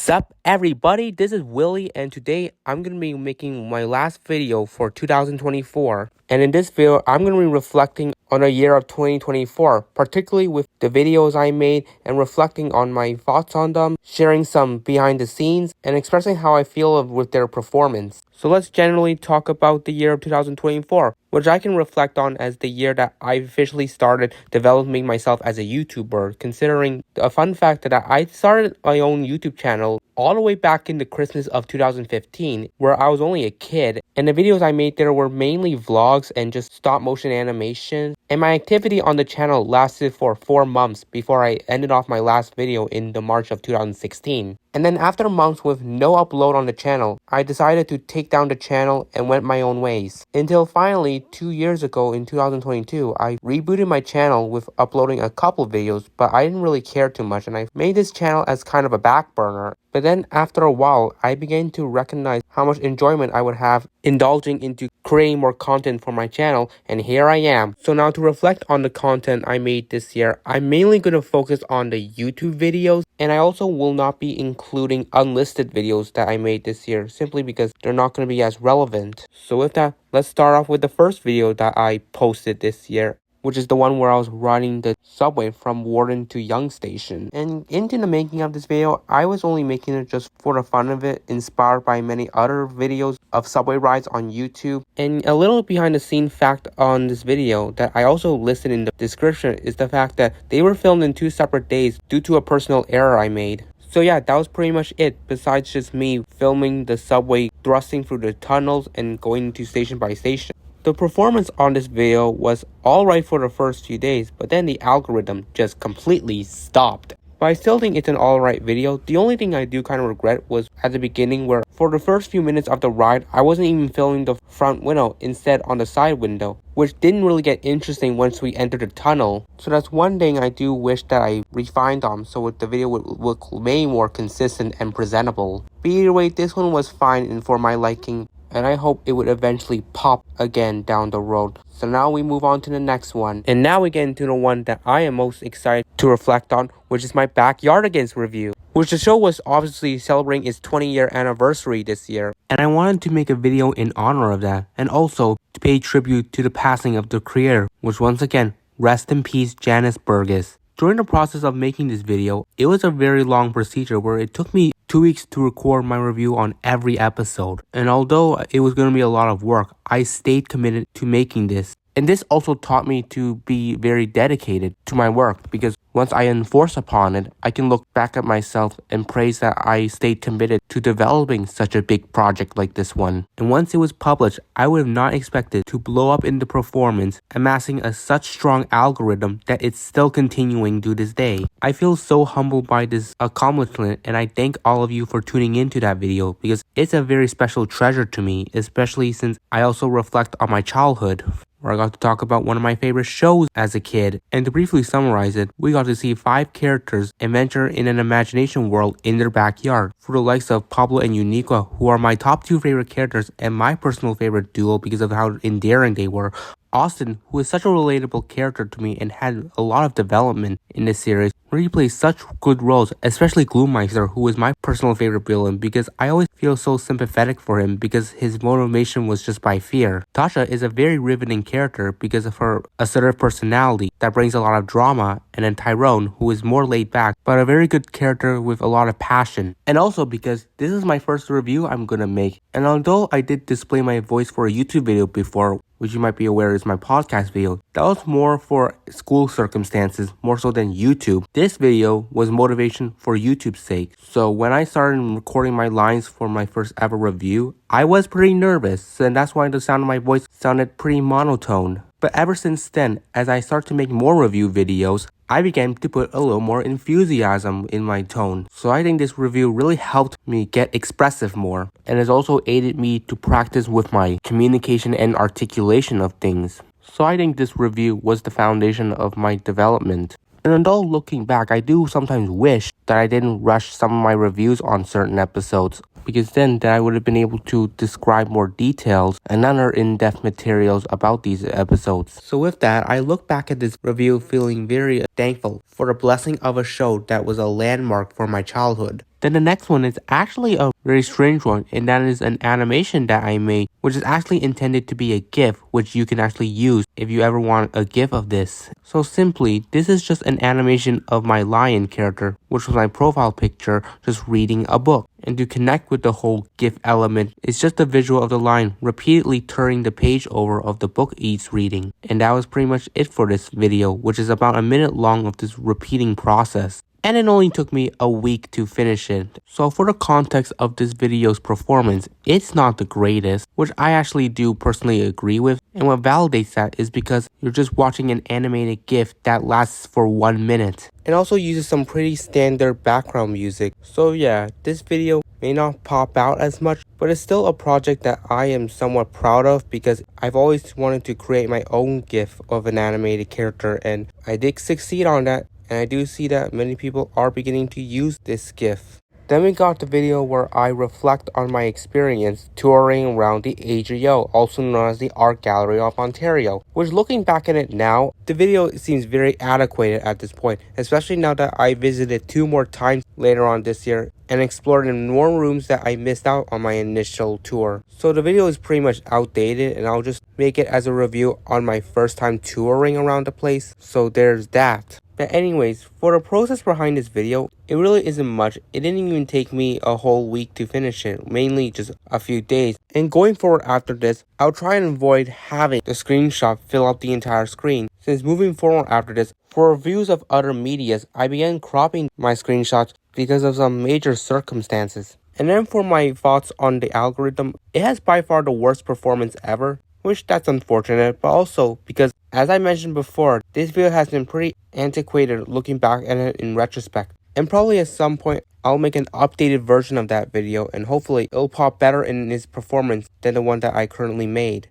Sup everybody, this is Willie and today I'm going to be making my last video for 2024. And in this video, I'm going to be reflecting on the year of 2024, particularly with the videos I made and reflecting on my thoughts on them, sharing some behind the scenes, and expressing how I feel with their performance. So let's generally talk about the year of 2024, which I can reflect on as the year that I officially started developing myself as a YouTuber, considering a fun fact that I started my own YouTube channel all the way back in the Christmas of 2015, where I was only a kid, and the videos I made there were mainly vlogs and just stop motion animation, and my activity on the channel lasted for 4 months before I ended off my last video in the March of 2016. And then after months with no upload on the channel, I decided to take down the channel and went my own ways. Until finally, 2 years ago in 2022, I rebooted my channel with uploading a couple videos, but I didn't really care too much and I made this channel as kind of a back burner. But then after a while, I began to recognize how much enjoyment I would have indulging into creating more content for my channel, and here I am. So now to reflect on the content I made this year, I'm mainly going to focus on the YouTube videos, and I also will not be including unlisted videos that I made this year, simply because they're not going to be as relevant. So with that, let's start off with the first video that I posted this year, which is the one where I was riding the subway from Warden to Yonge station. And into the making of this video, I was only making it just for the fun of it, inspired by many other videos of subway rides on YouTube. And a little behind the scene fact on this video that I also listed in the description is the fact that they were filmed in 2 separate days due to a personal error I made. So yeah, that was pretty much it, besides just me filming the subway thrusting through the tunnels and going to station by station. The performance on this video was alright for the first few days, but then the algorithm just completely stopped. But I still think it's an alright video. The only thing I do kind of regret was at the beginning, where for the first few minutes of the ride, I wasn't even filming the front window, instead on the side window, which didn't really get interesting once we entered the tunnel. So that's one thing I do wish that I refined on, so the video would look way more consistent and presentable. But either way, this one was fine and for my liking, and I hope it would eventually pop again down the road. So now we move on to the next one. And now we get into the one that I am most excited to reflect on, which is my Backyardigans review, which the show was obviously celebrating its 20-year anniversary this year. And I wanted to make a video in honor of that, and also to pay tribute to the passing of the creator, which once again, rest in peace Janice Burgess. During the process of making this video, it was a very long procedure where it took me 2 weeks to record my review on every episode. And although it was going to be a lot of work, I stayed committed to making this. And this also taught me to be very dedicated to my work, because once I enforce upon it, I can look back at myself and praise that I stayed committed to developing such a big project like this one. And once it was published, I would have not expected to blow up in the performance, amassing a such strong algorithm that it's still continuing to this day. I feel so humbled by this accomplishment, and I thank all of you for tuning into that video, because it's a very special treasure to me, especially since I also reflect on my childhood, where I got to talk about one of my favorite shows as a kid. And to briefly summarize it, we got to see 5 characters adventure in an imagination world in their backyard, for the likes of Pablo and Uniqua, who are my top 2 favorite characters and my personal favorite duo because of how endearing they were. Austin, who is such a relatable character to me and had a lot of development in this series, where he plays such good roles, especially Gloomeister, who is my personal favorite villain because I always feel so sympathetic for him because his motivation was just by fear. Tasha is a very riveting character because of her assertive personality that brings a lot of drama, and then Tyrone, who is more laid back but a very good character with a lot of passion. And also because this is my first review I'm gonna make, and although I did display my voice for a YouTube video before, which you might be aware is my podcast video, that was more for school circumstances, more so than YouTube. This video was motivation for YouTube's sake. So when I started recording my lines for my first ever review, I was pretty nervous, and that's why the sound of my voice sounded pretty monotone. But ever since then, as I start to make more review videos, I began to put a little more enthusiasm in my tone. So I think this review really helped me get expressive more, and has also aided me to practice with my communication and articulation of things. So I think this review was the foundation of my development. And although looking back, I do sometimes wish that I didn't rush some of my reviews on certain episodes, because then I would have been able to describe more details and other in-depth materials about these episodes. So with that, I look back at this review feeling very thankful for the blessing of a show that was a landmark for my childhood. Then the next one is actually a very strange one, and that is an animation that I made, which is actually intended to be a GIF, which you can actually use if you ever want a GIF of this. So simply, this is just an animation of my lion character, which was my profile picture, just reading a book. And to connect with the whole GIF element, it's just a visual of the lion repeatedly turning the page over of the book he's reading. And that was pretty much it for this video, which is about a minute long of this repeating process. And it only took me a week to finish it. So for the context of this video's performance, it's not the greatest, which I actually do personally agree with. And what validates that is because you're just watching an animated GIF that lasts for 1 minute. It also uses some pretty standard background music. So yeah, this video may not pop out as much, but it's still a project that I am somewhat proud of because I've always wanted to create my own GIF of an animated character, and I did succeed on that. And I do see that many people are beginning to use this GIF. Then we got the video where I reflect on my experience touring around the AGO, also known as the Art Gallery of Ontario, which looking back at it now, the video seems very adequate at this point, especially now that I visited 2 more times later on this year and explored in more rooms that I missed out on my initial tour. So the video is pretty much outdated, and I'll just make it as a review on my first time touring around the place, so there's that. But anyways, for the process behind this video, it really isn't much. It didn't even take me a whole week to finish it, mainly just a few days. And going forward after this, I'll try and avoid having the screenshot fill up the entire screen. Since moving forward after this, for reviews of other medias, I began cropping my screenshots because of some major circumstances. And then for my thoughts on the algorithm, it has by far the worst performance ever, which that's unfortunate, but also because, as I mentioned before, this video has been pretty antiquated looking back at it in retrospect. And probably at some point, I'll make an updated version of that video, and hopefully it'll pop better in its performance than the one that I currently made.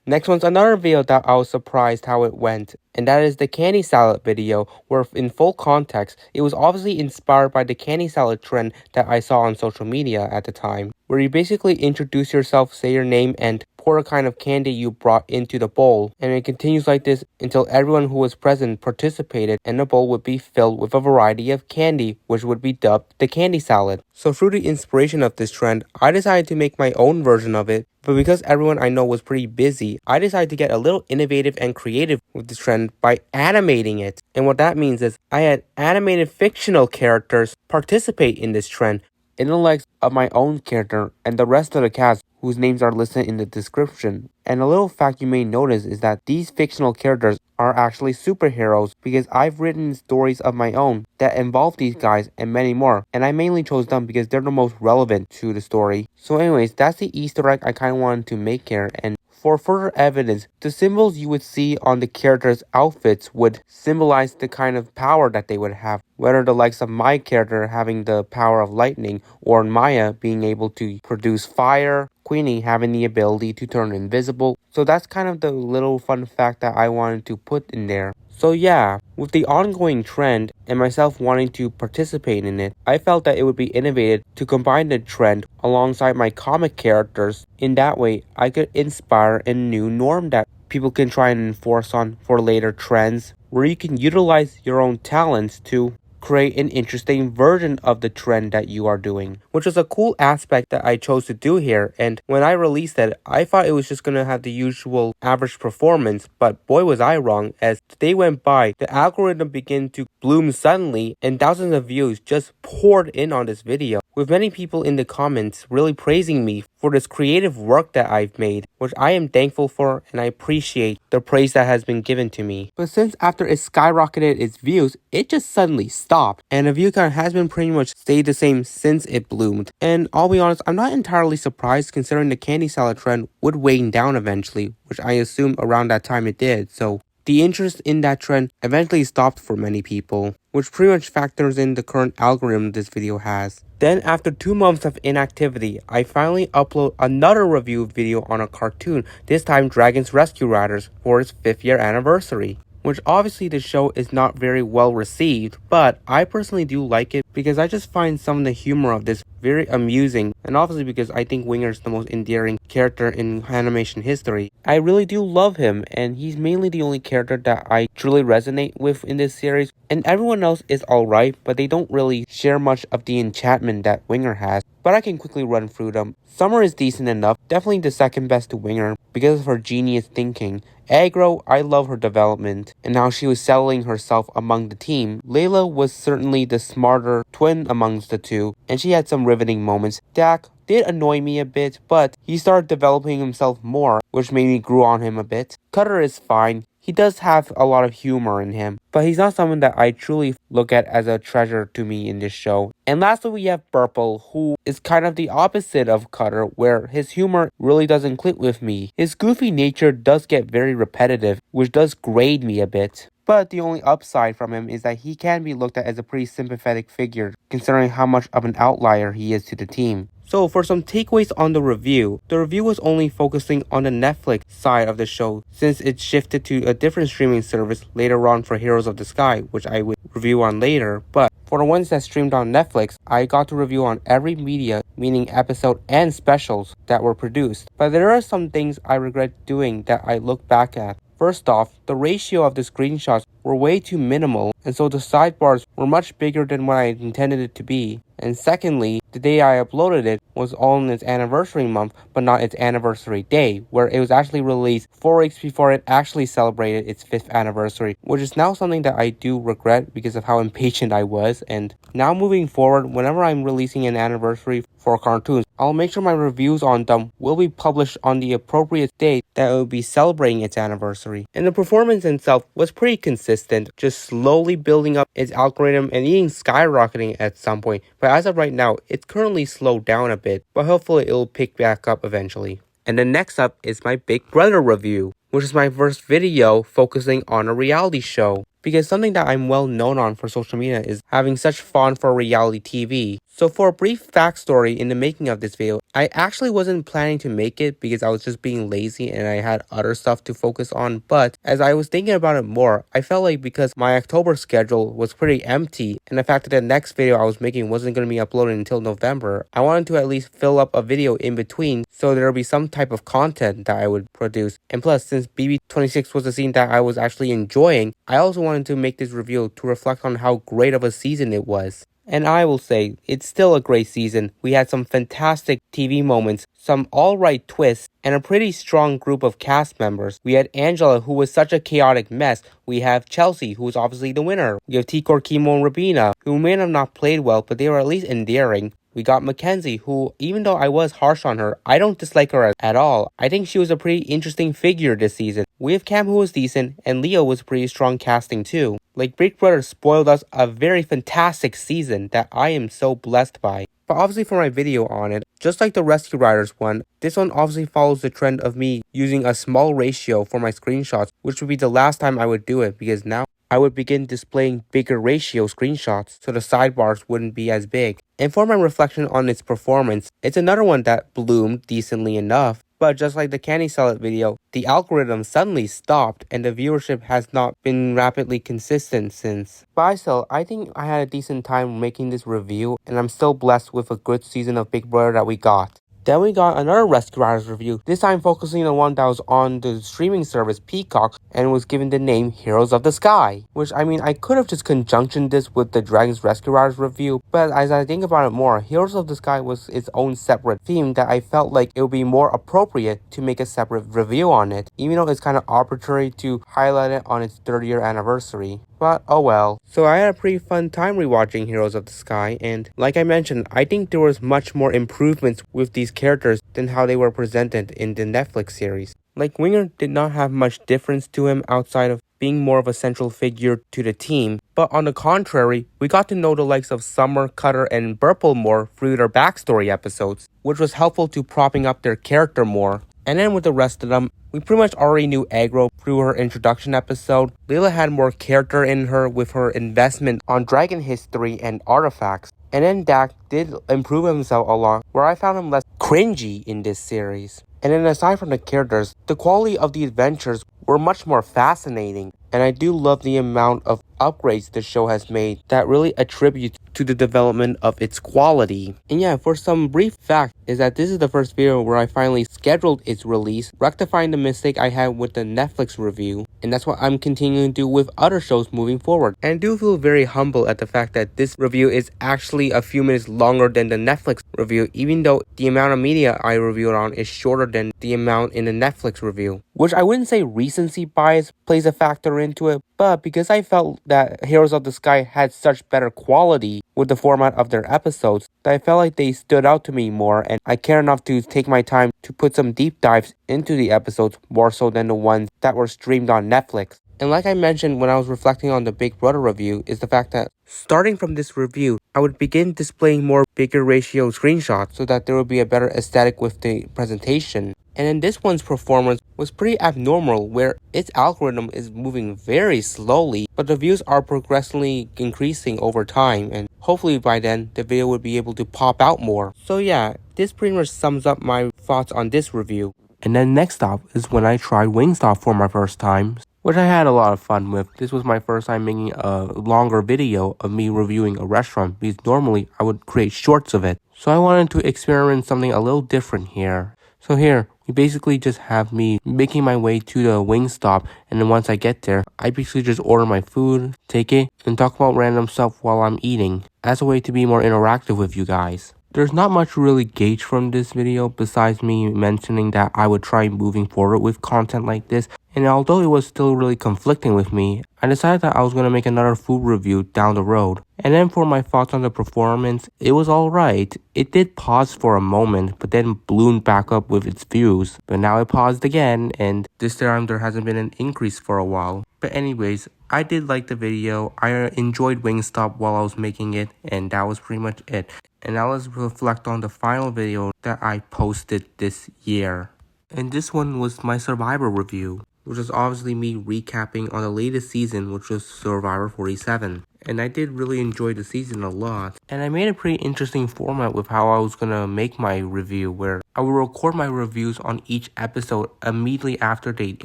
Next one's another video that I was surprised how it went, and that is the candy salad video, where in full context, it was obviously inspired by the candy salad trend that I saw on social media at the time, where you basically introduce yourself, say your name, and pour a kind of candy you brought into the bowl, and it continues like this until everyone who was present participated, and the bowl would be filled with a variety of candy, which would be dubbed the candy salad. So through the inspiration of this trend, I decided to make my own version of it, but because everyone I know was pretty busy, I decided to get a little innovative and creative with this trend by animating it. And what that means is I had animated fictional characters participate in this trend, in the likes of my own character and the rest of the cast whose names are listed in the description. And a little fact you may notice is that these fictional characters are actually superheroes because I've written stories of my own that involve these guys and many more, and I mainly chose them because they're the most relevant to the story. So anyways, that's the Easter egg I kind of wanted to make here. And for further evidence, the symbols you would see on the characters' outfits would symbolize the kind of power that they would have, whether the likes of my character having the power of lightning, or Maya being able to produce fire, Queenie having the ability to turn invisible. So that's kind of the little fun fact that I wanted to put in there. So yeah, with the ongoing trend and myself wanting to participate in it, I felt that it would be innovative to combine the trend alongside my comic characters. In that way, I could inspire a new norm that people can try and enforce on for later trends, where you can utilize your own talents to create an interesting version of the trend that you are doing, which was a cool aspect that I chose to do here. And when I released it, I thought it was just gonna have the usual average performance, but boy was I wrong. As the day went by, the algorithm began to bloom suddenly, and thousands of views just poured in on this video, with many people in the comments really praising me for this creative work that I've made, which I am thankful for, and I appreciate the praise that has been given to me. But since after it skyrocketed its views, it just suddenly stopped, and the view count has been pretty much stayed the same since it bloomed. And I'll be honest, I'm not entirely surprised considering the candy salad trend would wane down eventually, which I assume around that time it did. So the interest in that trend eventually stopped for many people, which pretty much factors in the current algorithm this video has. Then after 2 months of inactivity, I finally upload another review video on a cartoon, this time Dragons Rescue Riders, for its 5th year anniversary. which obviously the show is not very well received, but I personally do like it because I just find some of the humor of this very amusing, and obviously because I think Winger is the most endearing character in animation history. I really do love him, and he's mainly the only character that I truly resonate with in this series, and everyone else is alright, but they don't really share much of the enchantment that Winger has. But I can quickly run through them. Summer is decent enough, definitely the second best to Winger because of her genius thinking. Agro, I love her development and how she was settling herself among the team. Layla was certainly the smarter twin amongst the two, and she had some riveting moments. Dak did annoy me a bit, but he started developing himself more, which made me grew on him a bit. Cutter is fine. He does have a lot of humor in him, but he's not someone that I truly look at as a treasure to me in this show. And lastly, we have Burple, who is kind of the opposite of Cutter, where his humor really doesn't click with me. His goofy nature does get very repetitive, which does grade me a bit. But the only upside from him is that he can be looked at as a pretty sympathetic figure, considering how much of an outlier he is to the team. So for some takeaways on the review was only focusing on the Netflix side of the show since it shifted to a different streaming service later on for Heroes of the Sky, which I would review on later. But for the ones that streamed on Netflix, I got to review on every media, meaning episode and specials that were produced. But there are some things I regret doing that I look back at. First off, the ratio of the screenshots were way too minimal, and so the sidebars were much bigger than what I intended it to be. And secondly, the day I uploaded it was all in its anniversary month, but not its anniversary day, where it was actually released 4 weeks before it actually celebrated its 5th anniversary, which is now something that I do regret because of how impatient I was. And now moving forward, whenever I'm releasing an anniversary for cartoons, I'll make sure my reviews on them will be published on the appropriate date that it will be celebrating its anniversary. And the performance itself was pretty consistent, just slowly building up its algorithm and even skyrocketing at some point. But as of right now, it's currently slowed down a bit, but hopefully it'll pick back up eventually. And then next up is my Big Brother review, which is my first video focusing on a reality show. Because something that I'm well known on for social media is having such fond for reality TV. So for a brief backstory in the making of this video, I actually wasn't planning to make it because I was just being lazy and I had other stuff to focus on. But as I was thinking about it more, I felt like because my October schedule was pretty empty and the fact that the next video I was making wasn't going to be uploaded until November, I wanted to at least fill up a video in between so there would be some type of content that I would produce. And plus, since BB26 was a scene that I was actually enjoying, I also wanted to make this review to reflect on how great of a season it was. And I will say, it's still a great season. We had some fantastic TV moments, some alright twists, and a pretty strong group of cast members. We had Angela, who was such a chaotic mess. We have Chelsea, who was obviously the winner. We have Tikor, Kimo, and Rabina, who may have not played well, but they were at least endearing. We got Mackenzie, who, even though I was harsh on her, I don't dislike her at all. I think she was a pretty interesting figure this season. We have Cam, who was decent, and Leo was pretty strong casting too. Like, Big Brother spoiled us a very fantastic season that I am so blessed by. But obviously for my video on it, just like the Rescue Riders one, this one obviously follows the trend of me using a small ratio for my screenshots, which would be the last time I would do it because now I would begin displaying bigger ratio screenshots so the sidebars wouldn't be as big. And for my reflection on its performance, it's another one that bloomed decently enough. But just like the Candy Salad video, the algorithm suddenly stopped and the viewership has not been rapidly consistent since. But still, I think I had a decent time making this review and I'm still blessed with a good season of Big Brother that we got. Then we got another Rescue Riders review, this time focusing on one that was on the streaming service Peacock and was given the name Heroes of the Sky. Which, I mean, I could have just conjunctioned this with the Dragons Rescue Riders review, but as I think about it more, Heroes of the Sky was its own separate theme that I felt like it would be more appropriate to make a separate review on it, even though it's kind of arbitrary to highlight it on its 3rd year anniversary. But oh well. So I had a pretty fun time rewatching Heroes of the Sky, and like I mentioned, I think there was much more improvements with these characters than how they were presented in the Netflix series. Like, Winger did not have much difference to him outside of being more of a central figure to the team, but on the contrary, we got to know the likes of Summer, Cutter, and Burple more through their backstory episodes, which was helpful to propping up their character more. And then with the rest of them, we pretty much already knew Agro through her introduction episode. Layla had more character in her with her investment on dragon history and artifacts. And then Dak did improve himself a lot, where I found him less cringy in this series. And then aside from the characters, the quality of the adventures were much more fascinating. and I do love the amount of upgrades the show has made that really attribute to the development of its quality. And yeah, for some brief fact is that this is the first video where I finally scheduled its release, rectifying the mistake I had with the Netflix review, and that's what I'm continuing to do with other shows moving forward. And I do feel very humble at the fact that this review is actually a few minutes longer than the Netflix review, even though the amount of media I reviewed on is shorter than the amount in the Netflix review. Which I wouldn't say recency bias plays a factor into it, but because I felt that Heroes of the Sky had such better quality with the format of their episodes, that I felt like they stood out to me more, and I care enough to take my time to put some deep dives into the episodes more so than the ones that were streamed on Netflix. And like I mentioned when I was reflecting on the Big Brother review, is the fact that starting from this review, I would begin displaying more bigger ratio screenshots so that there would be a better aesthetic with the presentation. And then this one's performance was pretty abnormal, where its algorithm is moving very slowly, but the views are progressively increasing over time, and hopefully by then the video would be able to pop out more. So yeah, this pretty much sums up my thoughts on this review. And then next up is when I tried Wingstop for my first time, which I had a lot of fun with. This was my first time making a longer video of me reviewing a restaurant, because normally I would create shorts of it. So I wanted to experiment something a little different here. So here, you basically just have me making my way to the Wingstop, and then once I get there, I basically just order my food, take it, and talk about random stuff while I'm eating, as a way to be more interactive with you guys. There's not much to really gauge from this video besides me mentioning that I would try moving forward with content like this, and although it was still really conflicting with me, I decided that I was going to make another food review down the road. And then for my thoughts on the performance, it was alright. It did pause for a moment, but then ballooned back up with its views. But now it paused again, and this time there hasn't been an increase for a while. But anyways, I did like the video. I enjoyed Wingstop while I was making it, and that was pretty much it. And now let's reflect on the final video that I posted this year. And this one was my Survivor review, which is obviously me recapping on the latest season, which was Survivor 47. And I did really enjoy the season a lot. And I made a pretty interesting format with how I was gonna make my review, where I would record my reviews on each episode immediately after they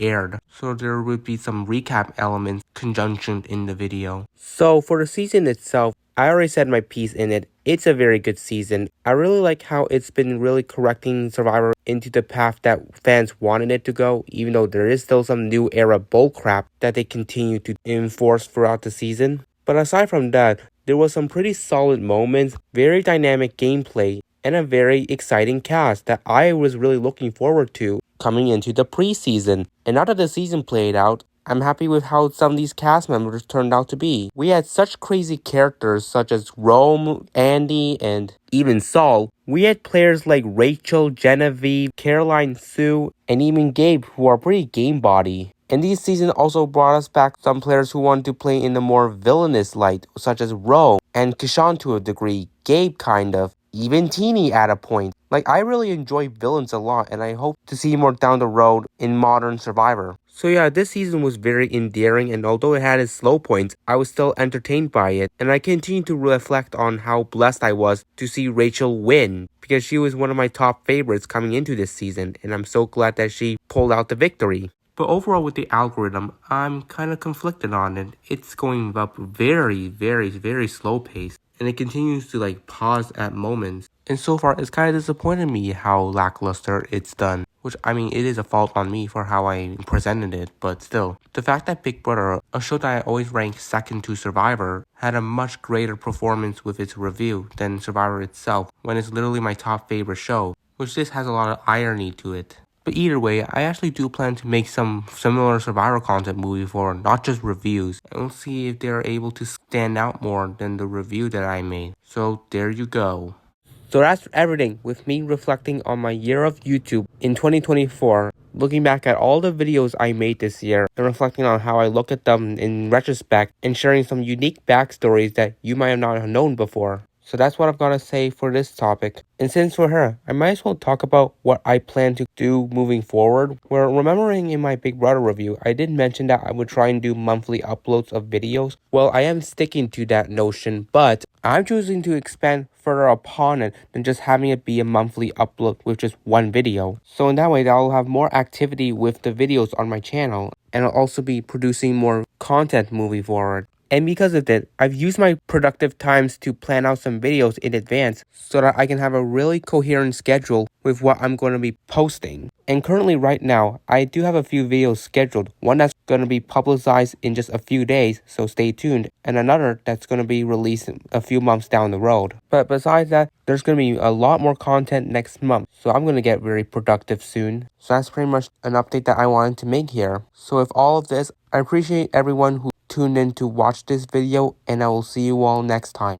aired. So there would be some recap elements conjunctioned in the video. So for the season itself, I already said my piece in it. It's a very good season. I really like how it's been really correcting Survivor into the path that fans wanted it to go, even though there is still some new era bullcrap that they continue to enforce throughout the season. But aside from that, there was some pretty solid moments, very dynamic gameplay, and a very exciting cast that I was really looking forward to coming into the preseason. And now that the season played out, I'm happy with how some of these cast members turned out to be. We had such crazy characters such as Rome, Andy, and even Saul. We had players like Rachel, Genevieve, Caroline, Sue, and even Gabe, who are pretty game body. And this season also brought us back some players who wanted to play in the more villainous light, such as Rome and Kishan to a degree, Gabe kind of, even Teeny at a point. Like, I really enjoy villains a lot, and I hope to see more down the road in modern Survivor. So yeah, this season was very endearing, and although it had its slow points, I was still entertained by it. And I continue to reflect on how blessed I was to see Rachel win, because she was one of my top favorites coming into this season, and I'm so glad that she pulled out the victory. But overall with the algorithm, I'm kind of conflicted on it. It's going up very, very, very slow pace, and it continues to like pause at moments. And so far, it's kind of disappointed me how lackluster it's done. Which, I mean, it is a fault on me for how I presented it, but still. The fact that Big Brother, a show that I always rank second to Survivor, had a much greater performance with its review than Survivor itself, when it's literally my top favorite show, which this has a lot of irony to it. But either way, I actually do plan to make some similar Survivor content moving forward, not just reviews, and we'll see if they're able to stand out more than the review that I made. So there you go. So that's everything with me reflecting on my year of YouTube in 2024, looking back at all the videos I made this year and reflecting on how I look at them in retrospect and sharing some unique backstories that you might have not have known before. So that's what I've got to say for this topic. And since we're here, I might as well talk about what I plan to do moving forward. Where remembering in my Big Brother review, I did mention that I would try and do monthly uploads of videos. Well, I am sticking to that notion, but I'm choosing to expand further upon it than just having it be a monthly upload with just one video. So in that way, I'll have more activity with the videos on my channel, and I'll also be producing more content moving forward. And because of that, I've used my productive times to plan out some videos in advance so that I can have a really coherent schedule with what I'm going to be posting. And currently right now, I do have a few videos scheduled. One that's going to be publicized in just a few days, so stay tuned. And another that's going to be released a few months down the road. But besides that, there's going to be a lot more content next month. So I'm going to get very productive soon. So that's pretty much an update that I wanted to make here. So with all of this, I appreciate everyone who tuned in to watch this video, and I will see you all next time.